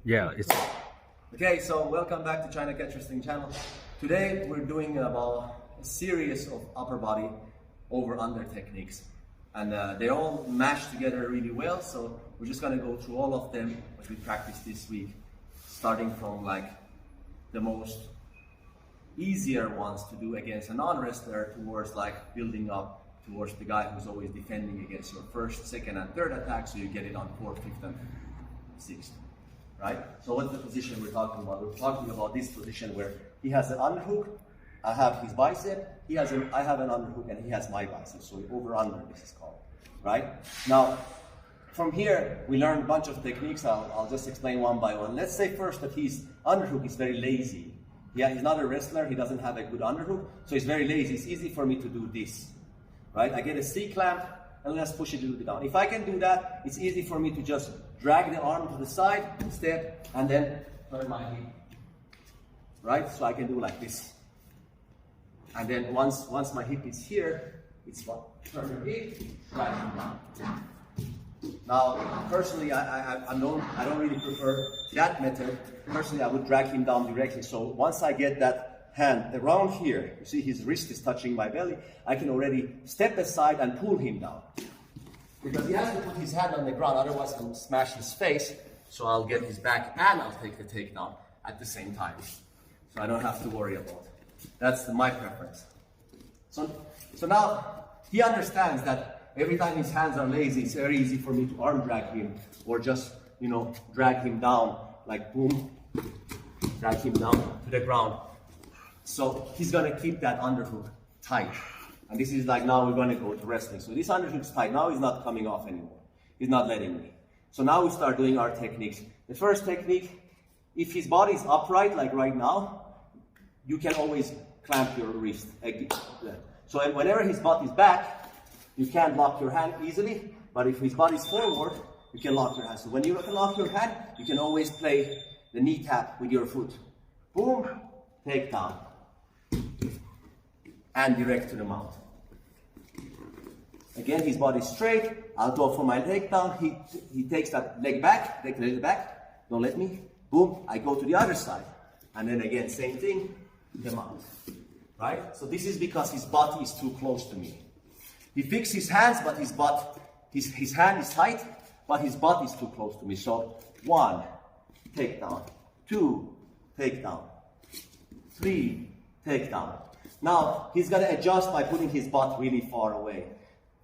Yeah, it's Okay, so welcome back to China Catch Wrestling channel. Today we're doing about a series of upper body over-under techniques, and they're all mashed together really well. So we're just gonna go through all of them as we practice this week, starting from like the most easier ones to do against a non-wrestler towards like building up towards the guy who's always defending against your first, second, and third attack, so you get it on fourth, fifth, and sixth. Right? So what's the position we're talking about? We're talking about this position where he has an underhook, I have his bicep, I have an underhook, and he has my bicep. So over-under, this is called. Right? Now, from here, we learned a bunch of techniques. I'll just explain one by one. Let's say first that his underhook is very lazy. Yeah, he's not a wrestler, he doesn't have a good underhook, so he's very lazy. It's easy for me to do this. Right? I get a C-clamp, and let's push it a little bit down. If I can do that, it's easy for me to just drag the arm to the side, step, and then turn my hip. Right? So I can do like this. And then once my hip is here, it's what? Turn your hip, drag it down. Now, personally, I don't really prefer that method. Personally, I would drag him down directly. So once I get that hand around here, you see his wrist is touching my belly, I can already step aside and pull him down. Because he has to put his hand on the ground, otherwise he'll smash his face. So I'll get his back and I'll take the takedown at the same time. So I don't have to worry about it. That's my preference. So now he understands that every time his hands are lazy, it's very easy for me to arm drag him or just, drag him down like boom, drag him down to the ground. So he's gonna keep that underhook tight. And this is like now we're gonna go to wrestling. So this underhook's tight. Now he's not coming off anymore. He's not letting me. So now we start doing our techniques. The first technique, if his body is upright, like right now, you can always clamp your wrist. So whenever his butt is back, you can't lock your hand easily. But if his body is forward, you can lock your hand. So when you can lock your hand, you can always play the knee tap with your foot. Boom, take down. And direct to the mount. Again, his body straight. I'll go for my takedown. He takes that leg back, take the leg back. Don't let me. Boom, I go to the other side. And then again, same thing, the mount. Right? So this is because his butt is too close to me. He fixed his hands, but his butt, his hand is tight, but his butt is too close to me. So 1, takedown. 2, takedown. 3, takedown. Now, he's gonna adjust by putting his butt really far away.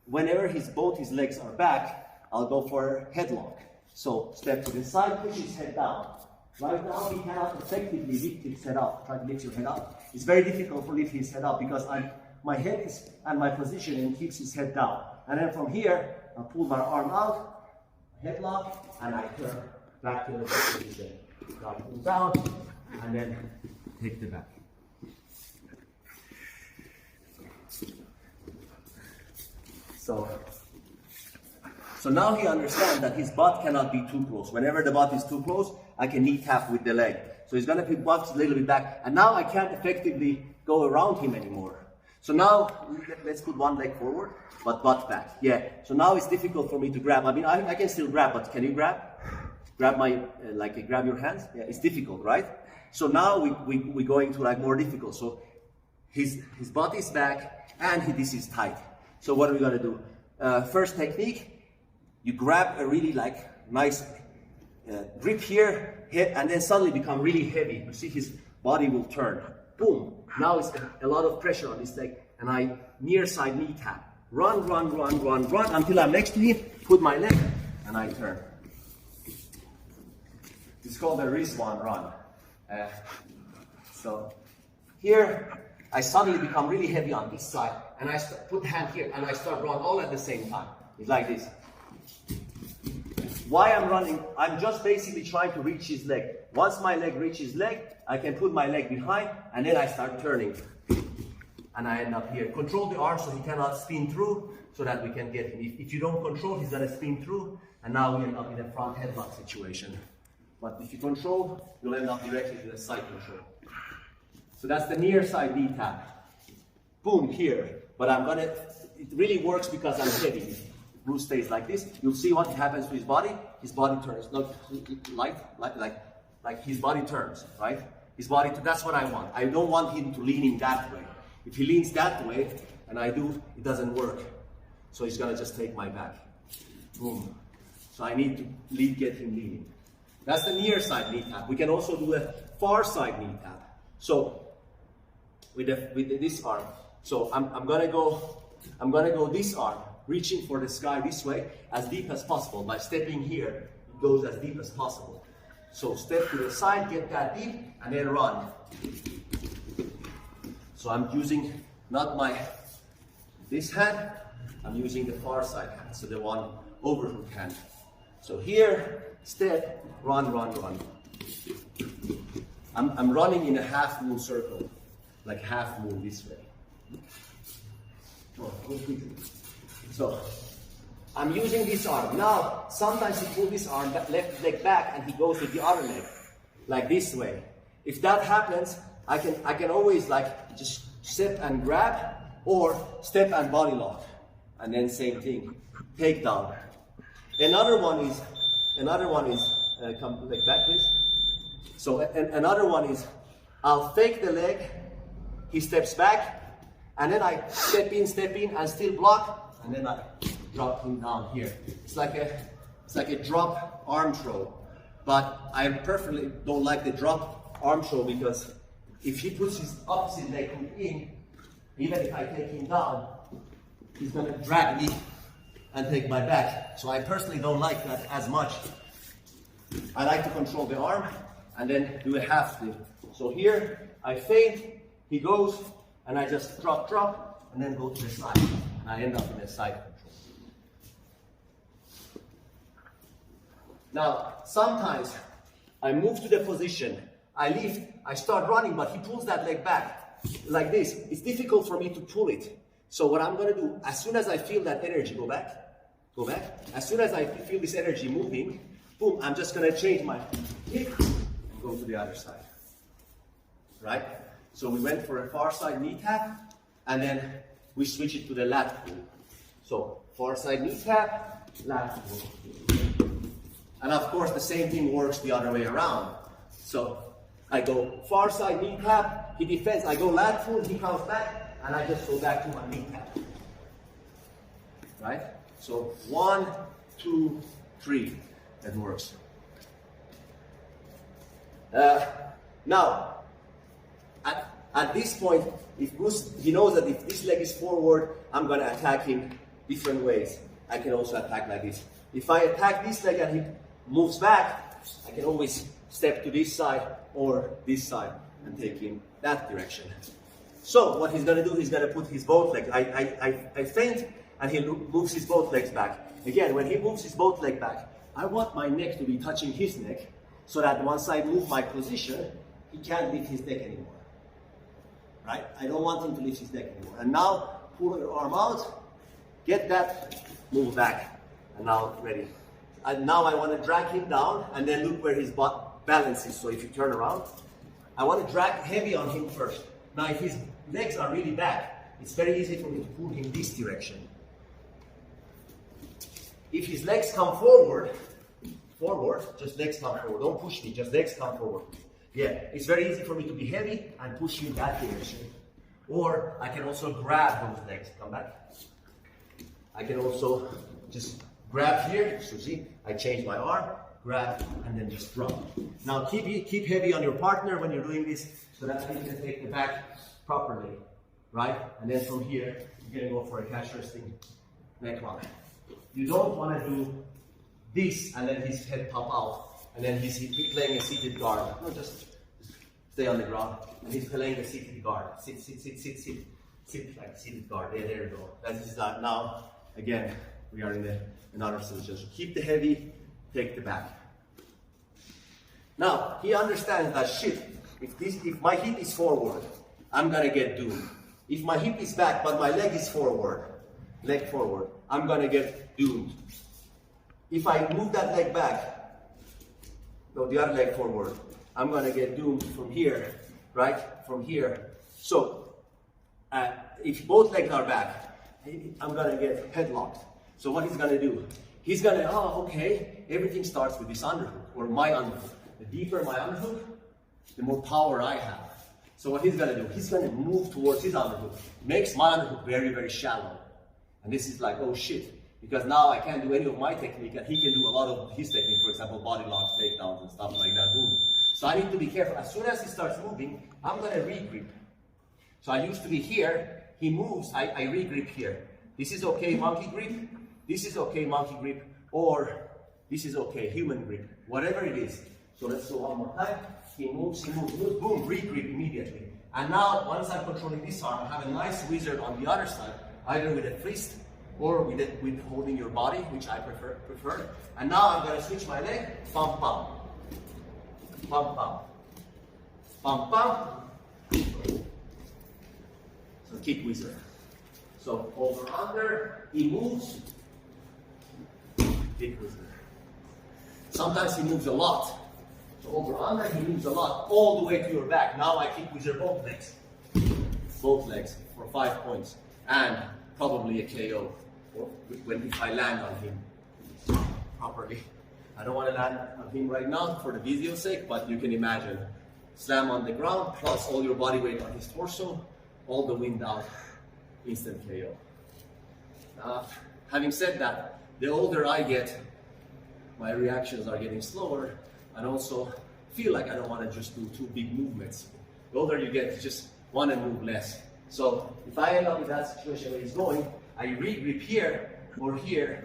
Whenever both his legs are back, I'll go for a headlock. So, step to the side, push his head down. Right now, he cannot effectively lift his head up. Try to lift your head up. It's very difficult to lift his head up because my head is and my positioning keeps his head down. And then from here, I'll pull my arm out, headlock, and I turn back to the position. I'll pull down, and then take the back. So now he understands that his butt cannot be too close. Whenever the butt is too close, I can knee tap with the leg. So he's gonna put butt a little bit back, and now I can't effectively go around him anymore. So now let's put one leg forward, but butt back. Yeah. So now it's difficult for me to grab. I mean, I can still grab, but can you grab? Grab my grab your hands? Yeah, it's difficult, right? So now we're going to like more difficult. So his butt is back, and this is tight. So what are we gonna do? First technique, you grab a really nice grip here, and then suddenly become really heavy. You see his body will turn. Boom. Now it's a lot of pressure on this leg, and I near side knee tap. Run until I'm next to him, put my leg, and I turn. It's called a Rizwan run. So here, I suddenly become really heavy on this side, and I put hand here, and I start run all at the same time. It's like this. Why I'm running, I'm just basically trying to reach his leg. Once my leg reaches leg, I can put my leg behind, and then I start turning. And I end up here. Control the arm so he cannot spin through, so that we can get him. If you don't control, he's gonna spin through, and now we end up in a front headlock situation. But if you control, you'll end up directly to the side control. So that's the near side knee tap. Boom, here. But it really works because I'm heavy. Bruce stays like this, you'll see what happens to his body. His body turns, not like his body turns, right? His body, that's what I want. I don't want him to lean in that way. If he leans that way, and I do, it doesn't work. So he's gonna just take my back. Boom. So I need to get him leaning. That's the near side knee tap. We can also do a far side knee tap. So with this arm. So I'm gonna go this arm, reaching for the sky this way, as deep as possible. By stepping here, it goes as deep as possible. So step to the side, get that deep, and then run. So I'm using not this hand, I'm using the far side hand, so the one overhook hand. So here, step, run, run, run. I'm running in a half moon circle, like half moon this way. So I'm using this arm. Now, sometimes he pulls this arm, left leg back, and he goes with the other leg, like this way. If that happens, I can always like just step and grab, or step and body lock, and then same thing, takedown. Another one is come leg back, please. So another one is I'll fake the leg, he steps back, and then I step in, and still block, and then I drop him down here. It's like a drop arm throw, but I personally don't like the drop arm throw, because if he puts his opposite leg in, even if I take him down, he's gonna drag me and take my back. So I personally don't like that as much. I like to control the arm and then do a half flip. So here I feint, he goes, and I just drop, and then go to the side. And I end up in a side control. Now, sometimes I move to the position, I lift, I start running, but he pulls that leg back like this. It's difficult for me to pull it. So what I'm gonna do, as soon as I feel that energy, go back. As soon as I feel this energy moving, boom, I'm just gonna change my hip and go to the other side, right? So we went for a far side knee tap, and then we switch it to the lat pull. So far side knee tap, lat pull. And of course the same thing works the other way around. So I go far side knee tap, he defends, I go lat pull, he comes back, and I just go back to my knee tap. Right? So 1, 2, 3, that works. Now, at this point, if Bruce, he knows that if this leg is forward, I'm gonna attack him different ways. I can also attack like this. If I attack this leg and he moves back, I can always step to this side or this side and take him that direction. So what he's gonna do, he's gonna put his both legs, I feint, and he moves his both legs back. Again, when he moves his both legs back, I want my neck to be touching his neck, so that once I move my position, he can't lift his neck anymore. Right? I don't want him to lift his neck anymore. And now, pull your arm out, get that, move back, and now ready. And now I want to drag him down, and then look where his balance is. So if you turn around, I want to drag heavy on him first. Now if his legs are really back, it's very easy for me to pull him this direction. If his legs come forward, just legs come forward. Don't push me, just legs come forward. Yeah, it's very easy for me to be heavy and push you that direction. Or I can also grab those legs. Come back. I can also just grab here. So see, I change my arm, grab, and then just drop. Now keep heavy on your partner when you're doing this, so that you can take the back properly, right? And then from here, you're gonna go for a catch wrestling neck lock. You don't want to do this and then his head pop out, and then he's playing a seated guard. No, just stay on the ground, and he's playing a seated guard. Sit like seated guard. There you go. That is that. Now, again, we are in another solution. So keep the heavy, take the back. Now, he understands that shit. If my hip is forward, I'm gonna get doomed. If my hip is back, but my leg is forward, leg forward, I'm gonna get doomed. If I move that leg back, no, the other leg forward, I'm gonna get doomed from here, right? From here. So, if both legs are back, I'm gonna get headlocked. So what he's gonna do, he's gonna, oh, okay, everything starts with this underhook, or my underhook. The deeper my underhook, the more power I have. So what he's gonna do, he's gonna move towards his underhook, makes my underhook very, very shallow. And this is like, oh shit, because now I can't do any of my technique and he can do a lot of his technique, for example, body locks, takedowns and stuff like that, boom. So I need to be careful. As soon as he starts moving, I'm gonna re-grip. So I used to be here, he moves, I re-grip here. This is okay, monkey grip, this is okay, monkey grip, or this is okay, human grip, whatever it is. So let's do one more time. He moves, boom, re-grip immediately. And now, once I'm controlling this arm, I have a nice wizard on the other side, either with a fist or with holding your body, which I prefer. And now I'm gonna switch my leg, pump, pump. Pump, pump. Pump, pump. So kick wizard. So over, under, he moves, kick wizard. Sometimes he moves a lot. So over, under, he moves a lot, all the way to your back. Now I kick wizard both legs. Both legs for 5 points. And probably a KO if I land on him properly. I don't want to land on him right now for the video's sake, but you can imagine. Slam on the ground, plus all your body weight on his torso, all the wind out, instant KO. Having said that, the older I get, my reactions are getting slower, and also feel like I don't want to just do two big movements. The older you get, you just want to move less. So if I end up in that situation where he's going, I re-grip here, or here,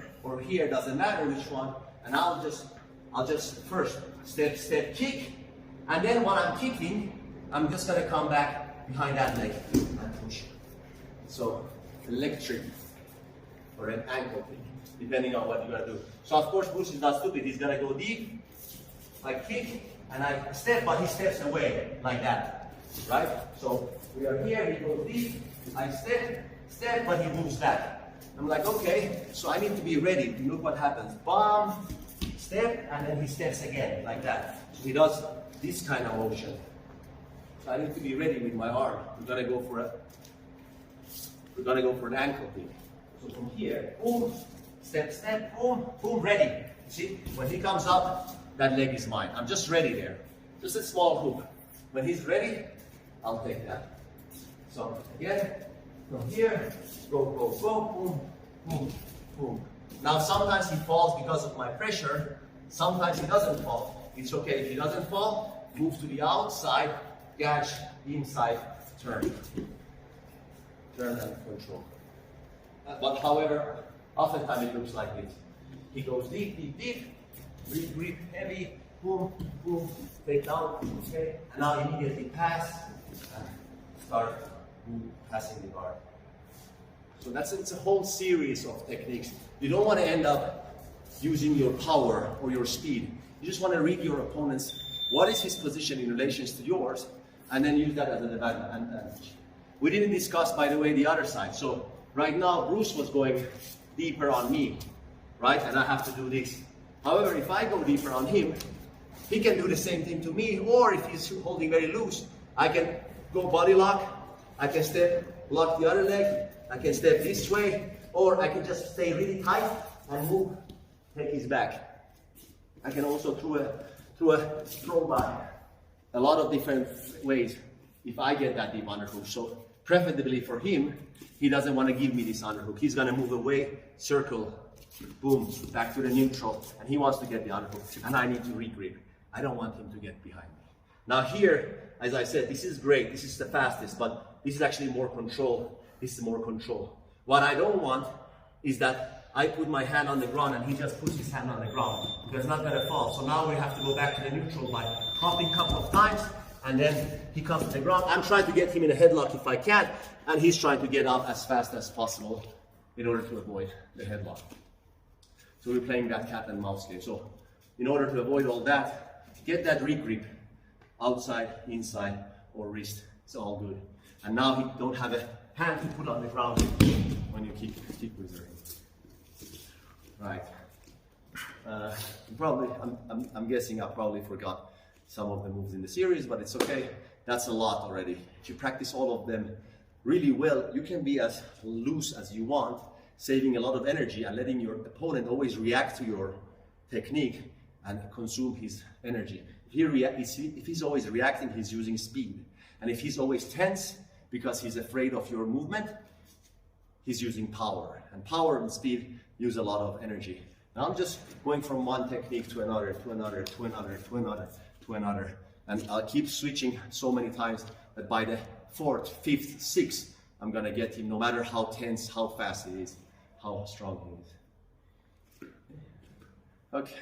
doesn't matter which one, and I'll just first step, kick, and then when I'm kicking, I'm just gonna come back behind that leg and push. So a leg trick or an ankle kick, depending on what you're gonna do. So of course Bruce is not stupid, he's gonna go deep, I kick, and I step, but he steps away like that, right? So we are here, he goes deep, I step, but he moves back. I'm like, okay, so I need to be ready. Look what happens. Bomb, step, and then he steps again, like that. So he does this kind of motion. So I need to be ready with my arm. We're gonna go for an ankle kick. So from here, boom, step, boom, boom, ready. You see, when he comes up, that leg is mine. I'm just ready there. Just a small hook. When he's ready, I'll take that. So again, from here, go, boom, boom, boom. Now sometimes he falls because of my pressure, sometimes he doesn't fall. It's okay, if he doesn't fall, move to the outside, catch, inside, turn. Turn and control. But however, oftentimes it looks like this. He goes deep, re-grip, heavy, boom, boom, take down, okay? And now immediately pass, and start passing the guard. So it's a whole series of techniques. You don't want to end up using your power or your speed. You just want to read your opponent's, what is his position in relation to yours, and then use that as an advantage. We didn't discuss, by the way, the other side. So right now, Bruce was going deeper on me, right? And I have to do this. However, if I go deeper on him, he can do the same thing to me, or if he's holding very loose, I can go body lock, I can step, lock the other leg, I can step this way, or I can just stay really tight and move, take his back. I can also throw a throw by. A lot of different ways if I get that deep underhook. So preferably for him, he doesn't want to give me this underhook. He's going to move away, circle, boom, back to the neutral, and he wants to get the underhook, and I need to re-grip. I don't want him to get behind me. Now here, as I said, this is great, this is the fastest, but this is actually more control. This is more control. What I don't want is that I put my hand on the ground and he just puts his hand on the ground, because it's not going to fall. So now we have to go back to the neutral by hopping a couple of times, and then he comes to the ground. I'm trying to get him in a headlock if I can, and he's trying to get up as fast as possible in order to avoid the headlock. So we're playing that cat and mouse game. So in order to avoid all that, get that re-grip outside, inside, or wrist. It's all good. And now you don't have a hand to put on the ground when you kick with the ring. Right. I'm guessing I probably forgot some of the moves in the series, but it's okay. That's a lot already. If you practice all of them really well, you can be as loose as you want, saving a lot of energy and letting your opponent always react to your technique and consume his energy. If he's always reacting, he's using speed. And if he's always tense because he's afraid of your movement, he's using power. And power and speed use a lot of energy. Now I'm just going from one technique to another, to another, to another, to another, to another. And I'll keep switching so many times that by the 4th, 5th, 6th, I'm gonna get him, no matter how tense, how fast it is, how strong he is. Okay.